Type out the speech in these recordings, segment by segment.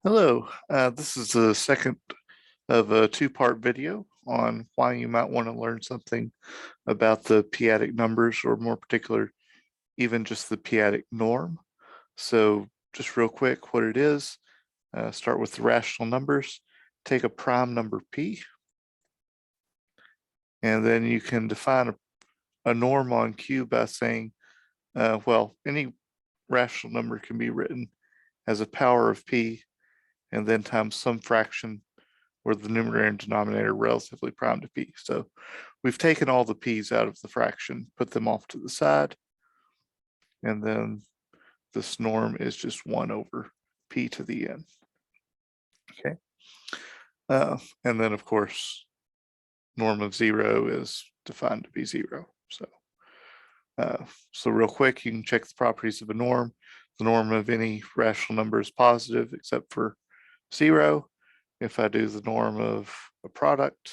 Hello, this is the second of a two-part video on why you might want to learn something about the p-adic numbers, or more particular, even just the p-adic norm. So just real quick, what it is, start with the rational numbers, take a prime number p, and then you can define a norm on Q by saying, well, any rational number can be written as a power of p and then times some fraction where the numerator and denominator are relatively prime to p. So we've taken all the p's out of the fraction, put them off to the side, and then this norm is just 1 over p to the n. Okay. And then, of course, norm of 0 is defined to be 0. So real quick, you can check the properties of a norm. The norm of any rational number is positive except for 0. If I do the norm of a product,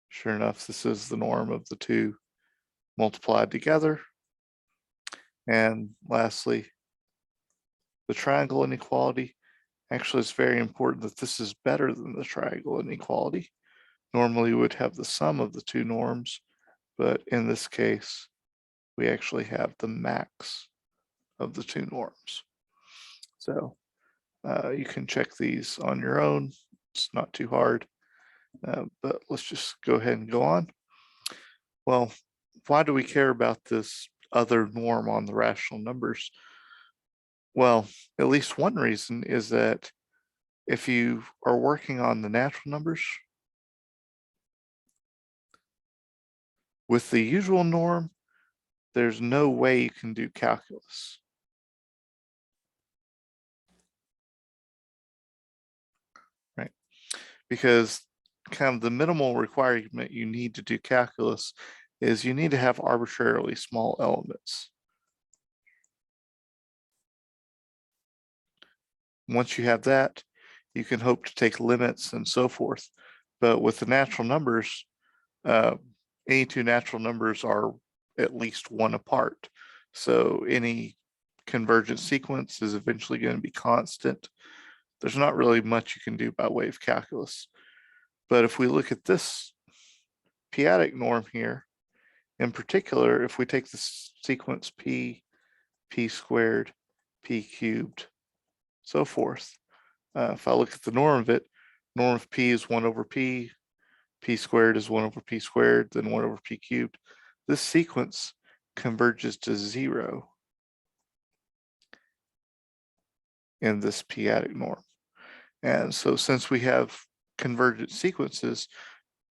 sure enough, this is the norm of the two multiplied together. And lastly, the triangle inequality. Actually, it's very important that this is better than the triangle inequality. Normally, we would have the sum of the two norms, but in this case, we actually have the max of the two norms. So you can check these on your own. It's not too hard, but let's just go ahead and go on. Well, why do we care about this other norm on the rational numbers? Well, at least one reason is that if you are working on the natural numbers with the usual norm, there's no way you can do calculus. Right? Because kind of the minimal requirement you need to do calculus is you need to have arbitrarily small elements. Once you have that, you can hope to take limits and so forth. But with the natural numbers, any two natural numbers are at least one apart. So any convergent sequence is eventually going to be constant. There's not really much you can do by way of calculus. But if we look at this p-adic norm here, in particular, if we take the sequence p, p squared, p cubed, so forth, if I look at the norm of it, norm of p is 1 over p, p squared is 1 over p squared, then 1 over p cubed. This sequence converges to 0 in this p-adic norm. And so since we have convergent sequences,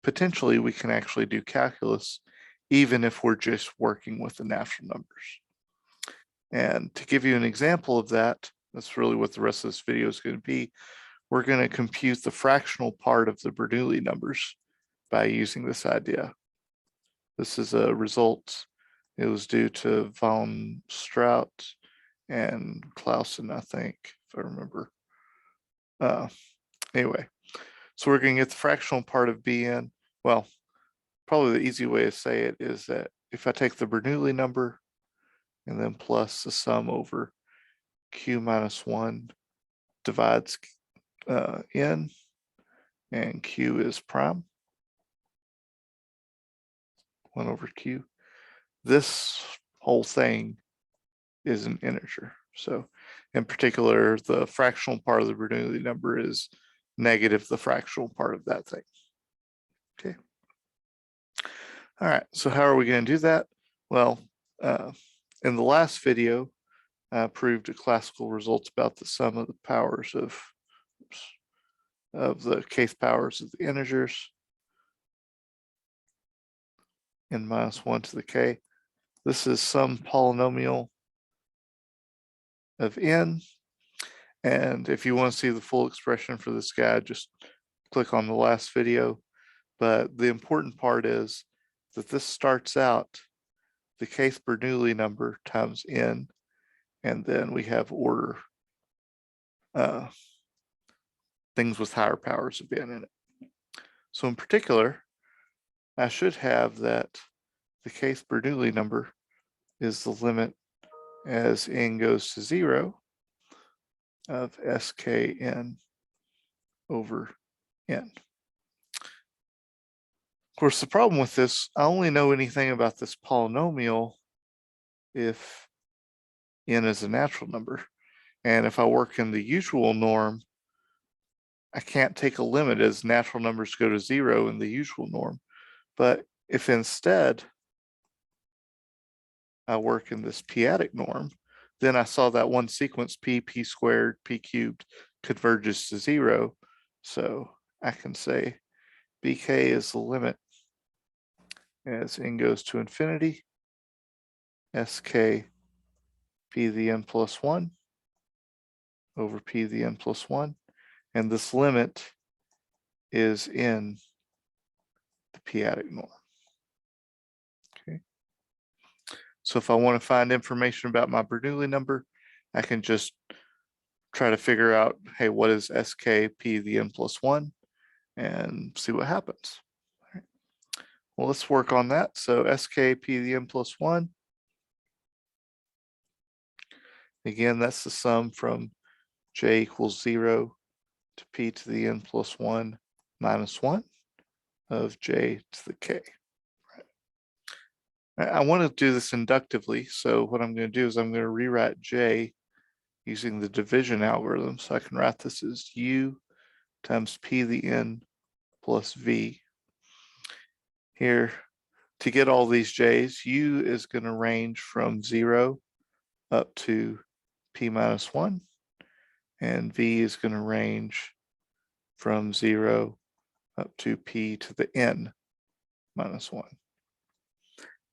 potentially we can actually do calculus even if we're just working with the natural numbers. And to give you an example of that, that's really what the rest of this video is going to be. We're going to compute the fractional part of the Bernoulli numbers by using this idea. This is a result. It was due to von Strout and Clausen, I think, if I remember. Anyway, so we're going to get the fractional part of Bn. Well, probably the easy way to say it is that if I take the Bernoulli number and then plus the sum over q minus 1 divides n, and q is prime, 1 over q. This whole thing is an integer. So in particular, the fractional part of the Bernoulli number is negative the fractional part of that thing. Okay. All right, so how are we going to do that? Well, in the last video, I proved classical results about the sum of the powers of the kth powers of the integers, n minus 1 to the k. This is some polynomial of n. And if you want to see the full expression for this guy, just click on the last video. But the important part is that this starts out the kth Bernoulli number times n, and then we have order things with higher powers of n in it. So in particular, I should have that the kth Bernoulli number is the limit as n goes to 0 of skn over n. Of course, the problem with this, I only know anything about this polynomial if n is a natural number. And if I work in the usual norm, I can't take a limit as natural numbers go to 0 in the usual norm. But if instead I work in this p-adic norm, then I saw that one sequence p squared, p cubed converges to 0. So I can say bk is the limit as n goes to infinity, sk p to the n plus 1 over p to the n plus 1. And this limit is in the p-adic norm. Okay. So if I want to find information about my Bernoulli number, I can just try to figure out, hey, what is sk p to the n plus 1 and see what happens. All right. Well, let's work on that. So sk p to the n plus 1. Again, that's the sum from j equals 0 to p to the n plus 1 minus 1 of j to the k. I want to do this inductively. So what I'm going to do is I'm going to rewrite j using the division algorithm. So I can write this as u times p to the n plus v. Here, to get all these j's, u is going to range from 0 up to p minus 1. And v is going to range from 0 up to p to the n minus 1.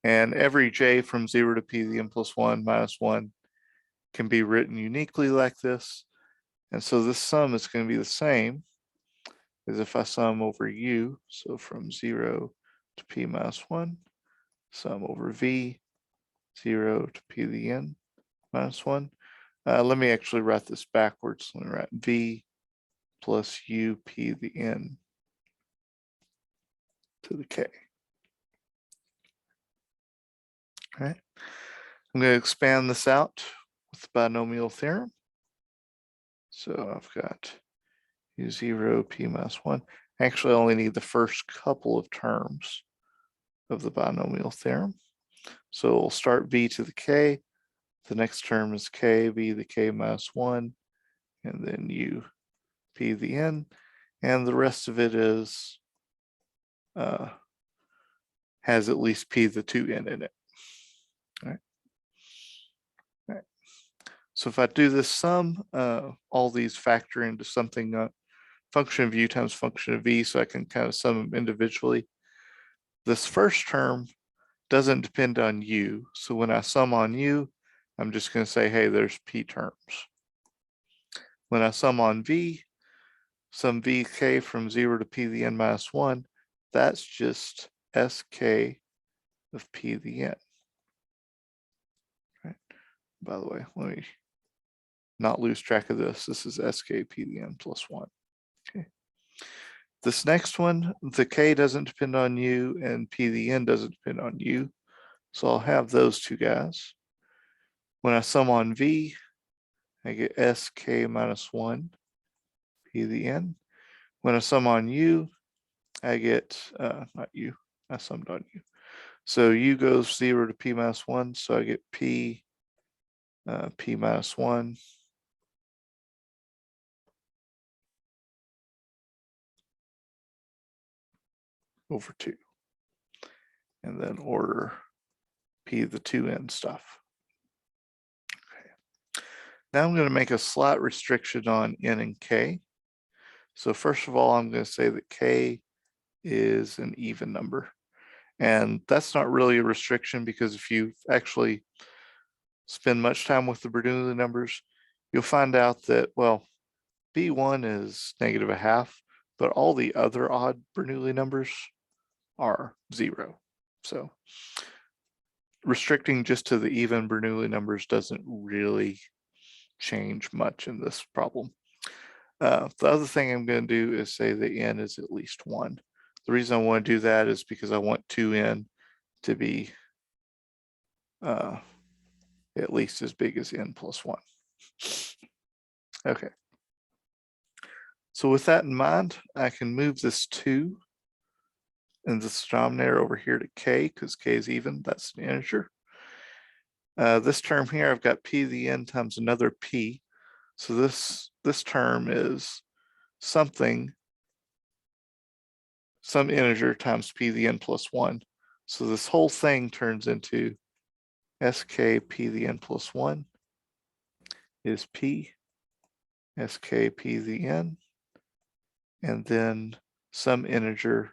And every j from 0 to p to the n plus 1 minus 1 can be written uniquely like this. And so this sum is going to be the same as if I sum over u. So from 0 to p minus 1, sum over v, 0 to p to the n minus 1. Let me actually write this backwards. Let me write v plus u p to the n to the k. All right. I'm going to expand this out with the binomial theorem. So I've got u0 p minus 1. Actually, I only need the first couple of terms of the binomial theorem. So we'll start v to the k. The next term is k, v to the k minus 1, and then u p to the n. And the rest of it is has at least p to the 2n in it. All right. All right. So if I do this sum, all these factor into something, function of u times function of v, so I can kind of sum them individually. This first term doesn't depend on u. So when I sum on u, I'm just going to say, hey, there's p terms. When I sum on v, sum vk from 0 to p to the n minus 1, that's just sk of p to the n. Right. By the way, let me not lose track of this. This is sk p to the n plus 1. Okay. This next one, the k doesn't depend on u and p to the n doesn't depend on u. So I'll have those two guys. When I sum on v, I get sk minus 1 p to the n. When I sum on u, I get, not u, I summed on u. So u goes 0 to p minus 1, so I get p minus 1 over 2. And then order p to the 2n stuff. Okay. Now I'm going to make a slight restriction on n and k. So first of all, I'm going to say that k is an even number. And that's not really a restriction because if you actually spend much time with the Bernoulli numbers, you'll find out that, well, b1 is -1/2, but all the other odd Bernoulli numbers are 0. So restricting just to the even Bernoulli numbers doesn't really change much in this problem. The other thing I'm going to do is say that n is at least 1. The reason I want to do that is because I want 2n to be at least as big as n plus 1. Okay. So with that in mind, I can move this 2 in this denominator over here to k, because k is even, that's an integer. This term here, I've got p to the n times another p. So this term is something, some integer times p to the n plus 1. So this whole thing turns into sk p to the n plus 1 is p sk p to the n, and then some integer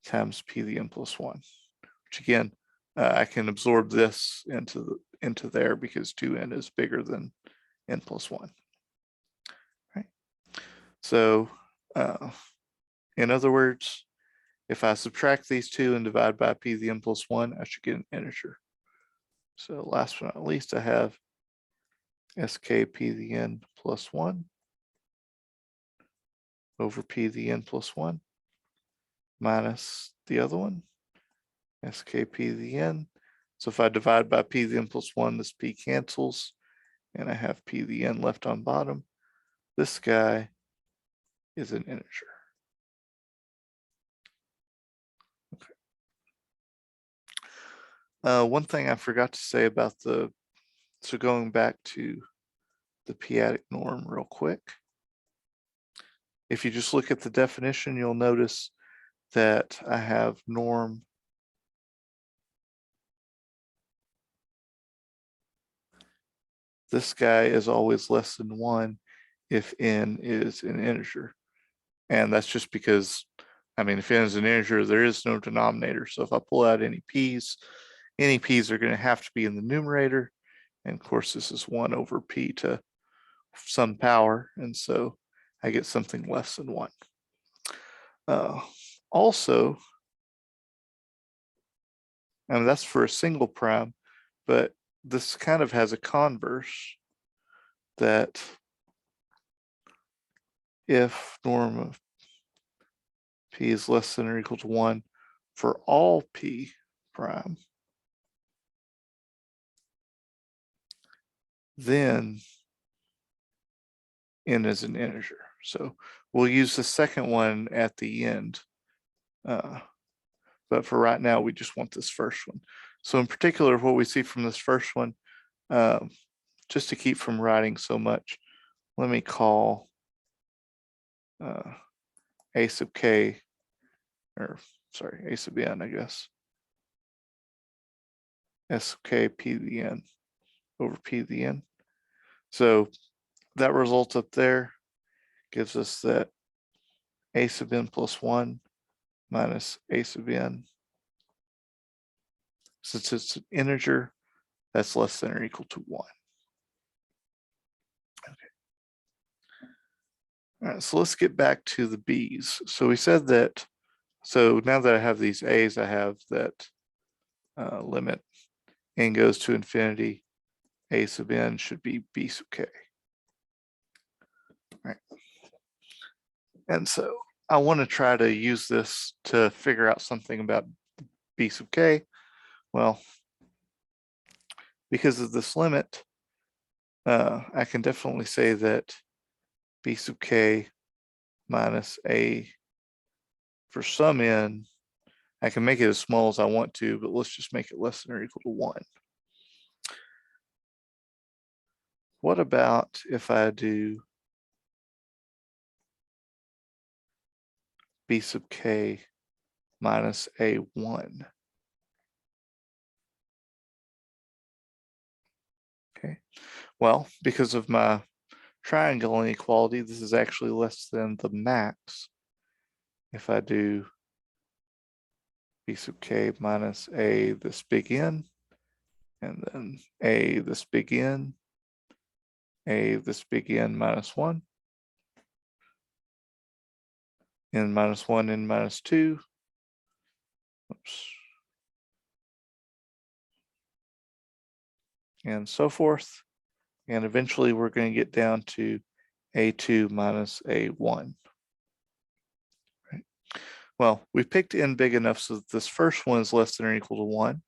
times p to the n plus 1, which again, I can absorb this into there because 2n is bigger than n plus 1. Right? So in other words, if I subtract these two and divide by p to the n plus 1, I should get an integer. So last but not least, I have sk p to the n plus 1 over p to the n plus 1 minus the other one, sk p to the n. So if I divide by p to the n plus 1, this p cancels, and I have p to the n left on bottom. This guy is an integer. Okay. One thing I forgot to say about so going back to the p-adic norm real quick. If you just look at the definition, you'll notice that I have norm this guy is always less than 1 if n is an integer. And that's just because, I mean, if n is an integer, there is no denominator. So if I pull out any p's are going to have to be in the numerator. And of course, this is 1 over p to some power. And so I get something less than 1. Also, and that's for a single prime, but this kind of has a converse that if norm of p is less than or equal to 1 for all p prime, then n is an integer. So we'll use the second one at the end. But for right now, we just want this first one. So in particular, what we see from this first one, just to keep from writing so much, let me call a sub k, or sorry, a sub n, I guess. S sub k p to the n over p to the n. So that result up there gives us that a sub n plus 1 minus a sub n. Since it's an integer, that's less than or equal to 1. Okay. All right, so let's get back to the b's. So we said that, so now that I have these a's, I have that limit n goes to infinity, a sub n should be b sub k. Right. And so I want to try to use this to figure out something about b sub k. Well, because of this limit, I can definitely say that b sub k minus a for some n, I can make it as small as I want to, but let's just make it less than or equal to 1. What about if I do b sub k minus a1? Okay, well, because of my triangle inequality, this is actually less than the max. If I do b sub k minus a this big N, and then a this big N, a this big N minus 1, n minus 1, n minus 2, oops, and so forth. And eventually we're going to get down to a2 minus a1. Right? Well, we picked n big enough so that this first one is less than or equal to 1.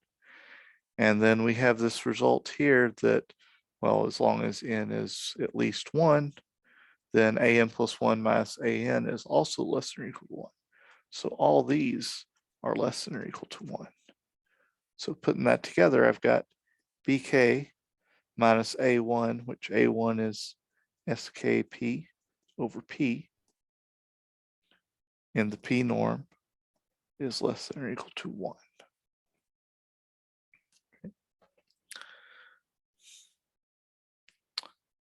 And then we have this result here that Well, as long as n is at least 1, then an plus 1 minus an is also less than or equal to 1. So all these are less than or equal to 1. So putting that together, I've got bk minus a1, which a1 is skp over p, and the p norm is less than or equal to 1. Okay.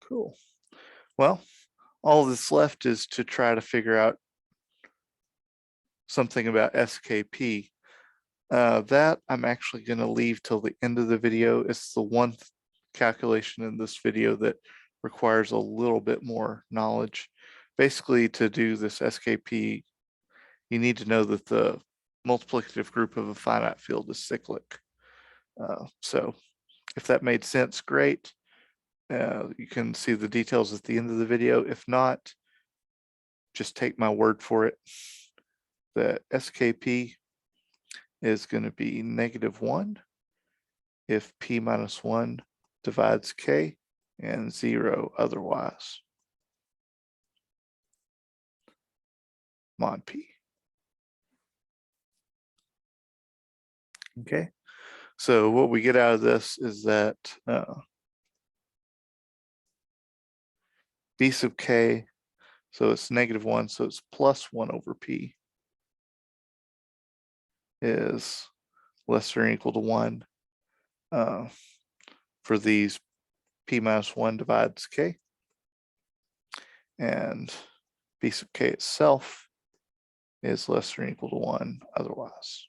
Cool. Well, all that's left is to try to figure out something about skp. That I'm actually going to leave till the end of the video. It's the one calculation in this video that requires a little bit more knowledge. Basically, to do this skp, you need to know that the multiplicative group of a finite field is cyclic. So if that made sense, great. You can see the details at the end of the video. If not, just take my word for it. The skp is going to be -1 if p minus 1 divides k and 0 otherwise, mod p. Okay, so what we get out of this is that b sub k, so it's -1, so it's plus 1 over p, is less than or equal to 1 for these p minus 1 divides k, and b sub k itself is less than or equal to 1 otherwise.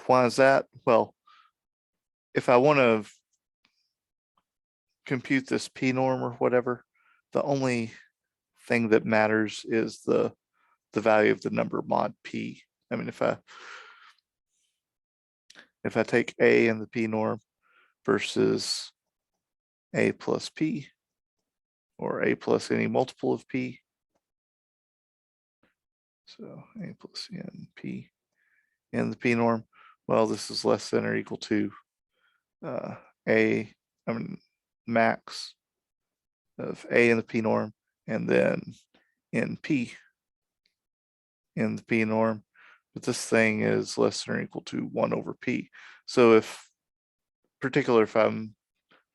Why is that? Well, if I want to compute this p norm or whatever, the only thing that matters is the value of the number mod p. I mean, if I take a in the p norm versus a plus p, or a plus any multiple of p, so a plus n p in the p norm, well, this is less than or equal to max of a in the p norm, and then np in the p norm, but this thing is less than or equal to 1 over p. So if I'm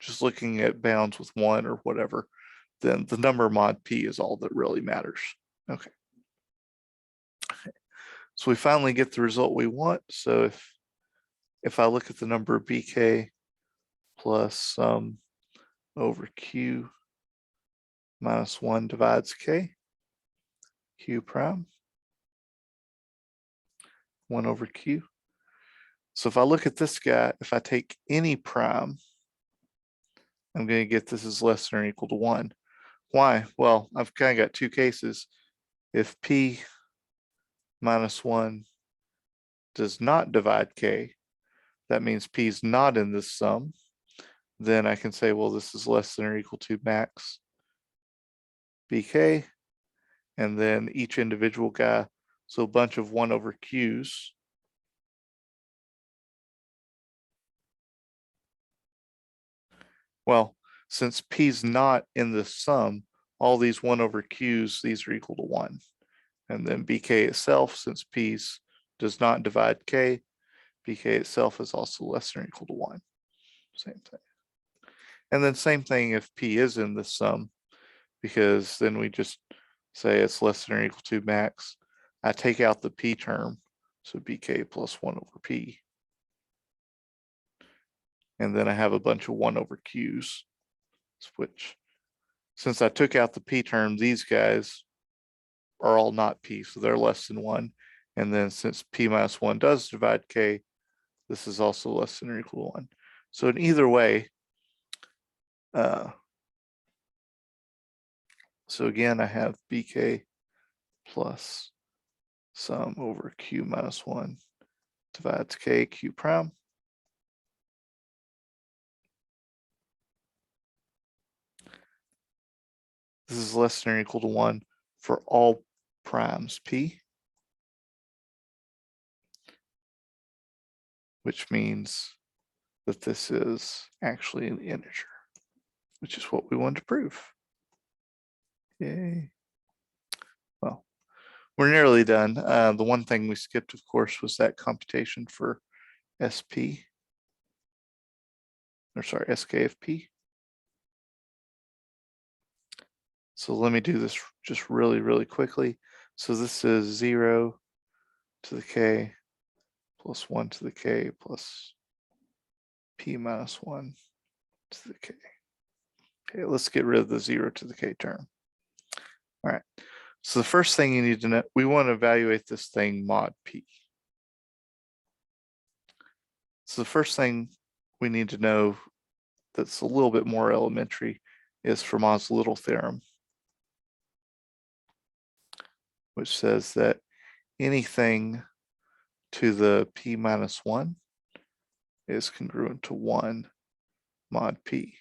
just looking at bounds with 1 or whatever, then the number mod p is all that really matters. Okay. So we finally get the result we want. So if I look at the number bk plus sum over q minus 1 divides k, q prime, 1 over q. So if I look at this guy, if I take any prime, I'm going to get this is less than or equal to 1. Why? Well, I've kind of got two cases. If p minus 1 does not divide k, that means p is not in this sum. Then I can say, well, this is less than or equal to max bk, and then each individual guy, so a bunch of 1 over q's. Well, since p's not in the sum, all these 1 over q's, these are equal to 1. And then bk itself, since p's does not divide k, bk itself is also less than or equal to 1. Same thing. And then same thing if p is in the sum, because then we just say it's less than or equal to max. I take out the p term, so bk plus 1 over p. And then I have a bunch of 1 over q's, which, since I took out the p term, these guys are all not p, so they're less than 1. And then since p minus 1 does divide k, this is also less than or equal to 1. So in either way, so again, I have bk plus sum over q minus 1 divides k q prime. This is less than or equal to 1 for all primes p, which means that this is actually an integer, which is what we wanted to prove. Yay. Well, we're nearly done. The one thing we skipped, of course, was that computation for SP, or sorry, SK of P. So let me do this just really quickly. So this is 0 to the K plus 1 to the K plus P minus 1 to the K. Okay, let's get rid of the 0 to the K term. All right, so the first thing you need to know, we want to evaluate this thing mod P. So the first thing we need to know that's a little bit more elementary is Fermat's little theorem, which says that anything to the P minus 1 is congruent to 1 mod P,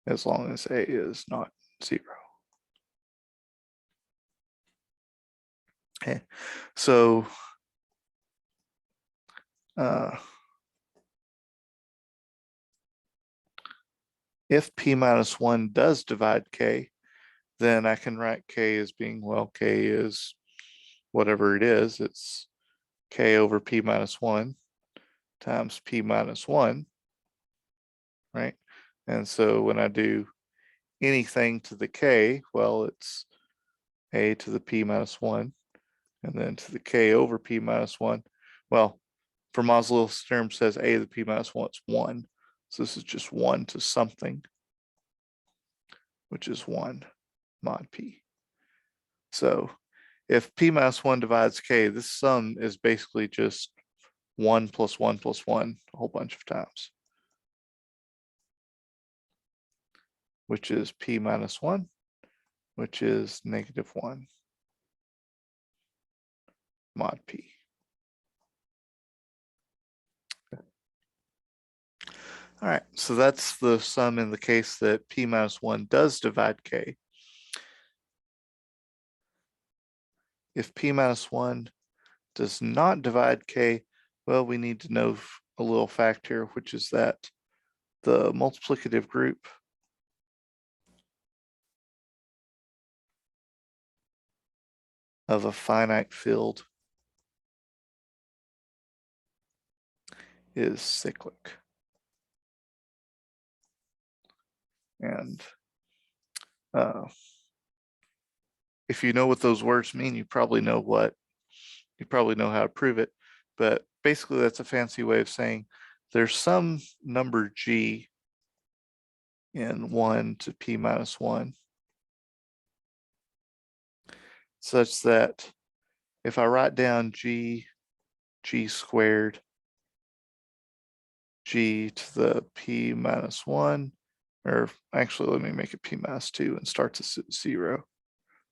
as long as A is not 0. Okay, so if P minus 1 does divide K, then I can write K as being, well, K is whatever it is. It's K over P minus 1 times P minus 1, right? And so when I do anything to the K, well, it's A to the P minus 1, and then to the K over P minus 1. Well, Fermat's little theorem says A to the P minus 1 is 1. So this is just 1 to something, which is 1 mod P. So if P minus 1 divides K, this sum is basically just 1 plus 1 plus 1 a whole bunch of times, which is P minus 1, which is -1 mod P. All right, so that's the sum in the case that P minus 1 does divide K. If P minus 1 does not divide K, well, we need to know a little fact here, which is that the multiplicative group of a finite field is cyclic. And if you know what those words mean, you probably know how to prove it. But basically, that's a fancy way of saying there's some number G in 1 to P minus 1, such that if I write down G squared, G to the P minus 1, or actually, let me make it P minus 2 and start to 0,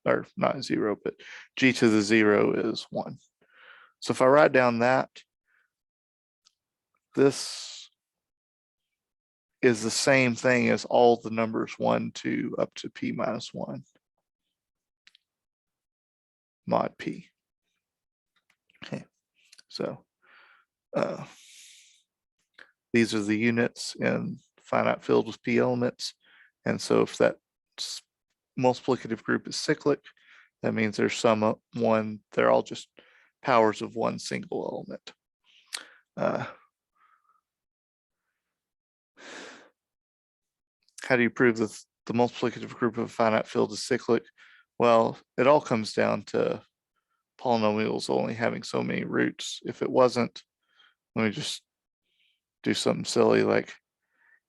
or not 0, but G to the 0 is 1. So if I write down that, this is the same thing as all the numbers 1, 2, up to P minus 1 mod P. Okay, so these are the units in finite field with P elements. And so if that multiplicative group is cyclic, that means there's some one, they're all just powers of one single element. How do you prove that the multiplicative group of a finite field is cyclic? Well, it all comes down to polynomials only having so many roots. If it wasn't, let me just do something silly, like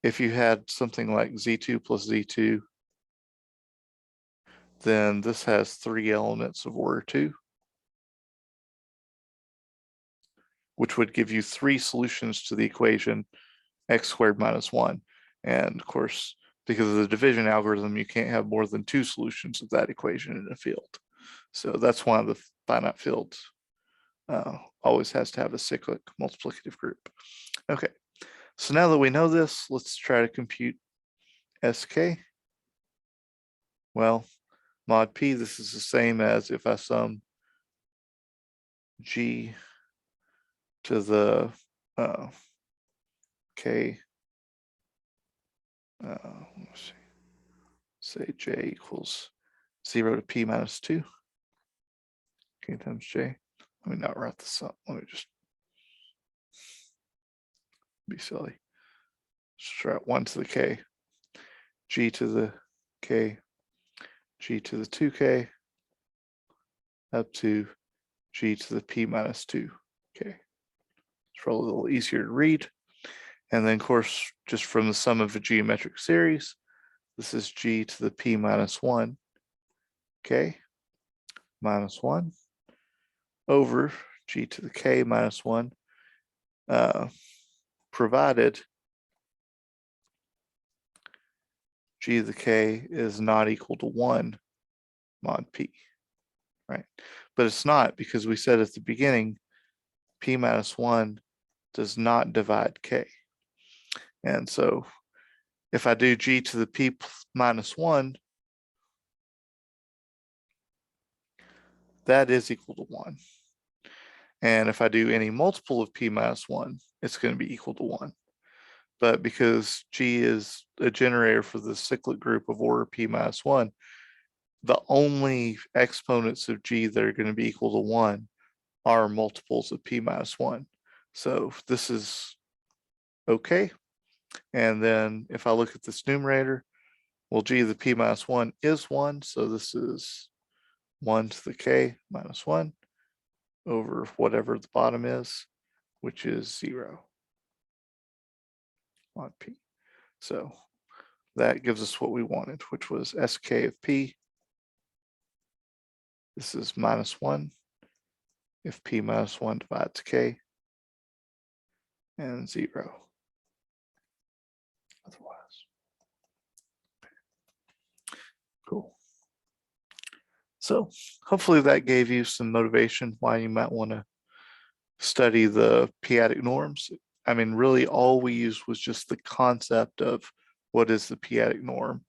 if you had something like Z2 plus Z2, then this has 3 elements of order 2, which would give you 3 solutions to the equation x squared minus 1. And of course, because of the division algorithm, you can't have more than 2 solutions of that equation in a field. So that's why the finite field always has to have a cyclic multiplicative group. Okay, so now that we know this, let's try to compute SK. Well, mod p, this is the same as if I sum g to the k, let's see, say j equals 0 to p minus 2, k times j. Let me not write this up. Let me just be silly. Just write 1 to the k, g to the k, g to the 2k, up to g to the p minus 2k. It's probably a little easier to read. And then, of course, just from the sum of a geometric series, this is g to the p minus 1, k, minus 1, over g to the k minus 1, provided g to the k is not equal to 1 mod p, right? But it's not, because we said at the beginning, p minus 1 does not divide k. And so if I do g to the p minus 1, that is equal to 1. And if I do any multiple of p minus 1, it's going to be equal to 1. But because g is a generator for the cyclic group of order p minus 1, the only exponents of g that are going to be equal to 1 are multiples of p minus 1. So this is okay. And then if I look at this numerator, well, g to the p minus 1 is 1. So this is 1 to the k minus 1 over whatever the bottom is, which is 0 mod p. So that gives us what we wanted, which was sk of p. This is minus 1 if p minus 1 divides k, and 0 otherwise. Cool. So hopefully that gave you some motivation why you might want to study the p-adic norms. I mean, really all we used was just the concept of what is the p-adic norm.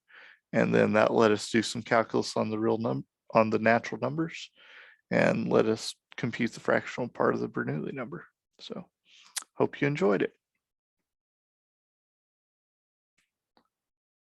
And then that let us do some calculus on the natural numbers, and let us compute the fractional part of the Bernoulli number. So hope you enjoyed it.